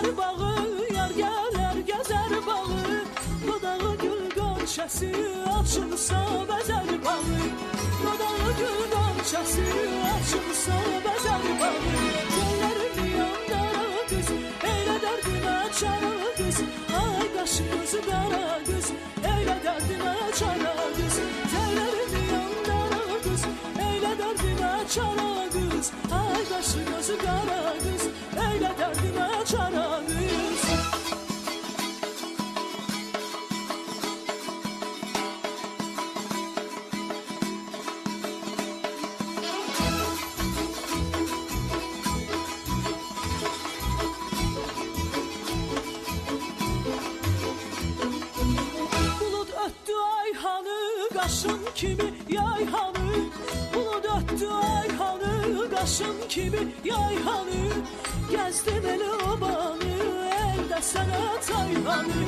gezer bağı, yar gelir gezer bağı. Dodağı gül gonçası açılsa bezer bağı. Dodağı gül gonçası açılsa bezer bağı. Tellerini yandara kız, eyle derdine çara kız. Ay kaşı gözü kara kız, eyle derdine çara kız. Tellerini yandara kız, eyle derdine çara kız. Ay kaşı gözü kara kız, eyle derdine çara kız. Qaşın kimi yayhanı, bulut ötdü ayhanı. Qaşın kimi yayhanı, gəzdim elə obanı, əldə sənə tayhanı.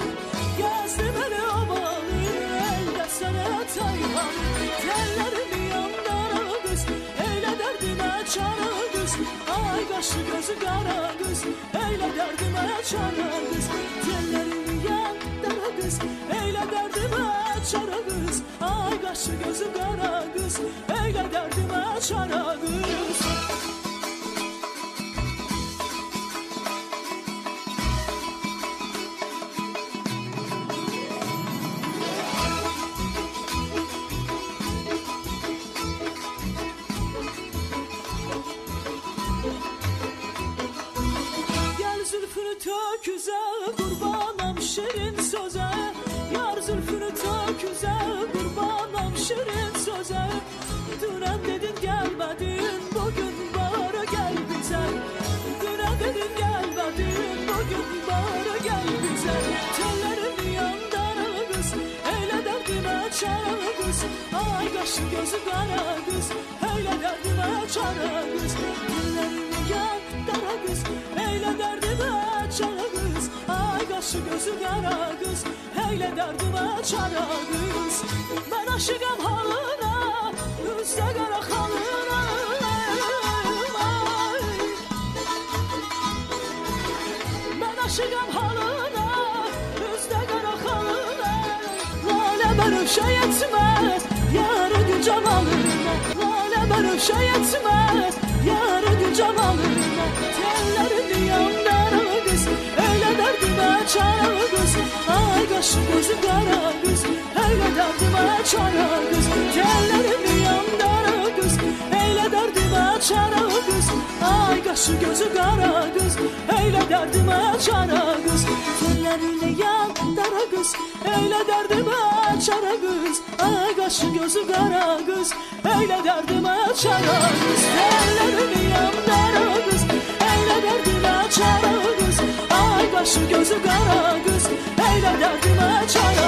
Gəzdim elə obanı, əldə sənə tayhanı. Tellərimi yandara qız, eylə dərdimə çara qız. Ay qaşı gözü qara qız, eylə dərdimə çara qız. Tellərimi yandara qız, eylə dərdimə çara qız. Ay qaşı gözü qara qız, eylə dərdimə çara qız. Gəl zülfünü töküzə, qurbanam şirin sözə. Yar zülfünü töküzə, qurbanam şirin sözə. Dünən dedin gəlmədin, bugün bari gəl bizə. Dünən dedin gəlmədin, bugün bari gəl bizə. Tellərimi yandara qız, eylə dərdimə çara qız. Ay qaşı gözü qara qız, eylə dərdimə çara qız. Tellərimi yandara qız, eylə dərdimə çara qız. Ay qaşı gözü qara qız, eylə dərdimə çara qız. Mən aşıqam halına, üzdə qara xalına. Mən aşıqam halına, üzdə qara xalına. Lalə bərövşə yetməz, yarı gül camalına. Lalə bərövşə yetməz, yarı gül camalına. Tellərimi yandara qız, eylə dərdimə çara qız. Ay qaşı gözü qara qız, eylə dərdimə çara qız. Tellərimi yandara qız, eylə dərdimə çara qız. Ay qaşı gözü qara qız, eylə dərdimə çara qız. Tellərini yandara qız, eylə dərdimə çara qız. Ay qaşı gözü qara qız, eylə dərdimə çara qız. Tellərimi yandara qız, eylə dərdimə çara qız. Ay qaşı gözü qara qız, eylə dərdimə çara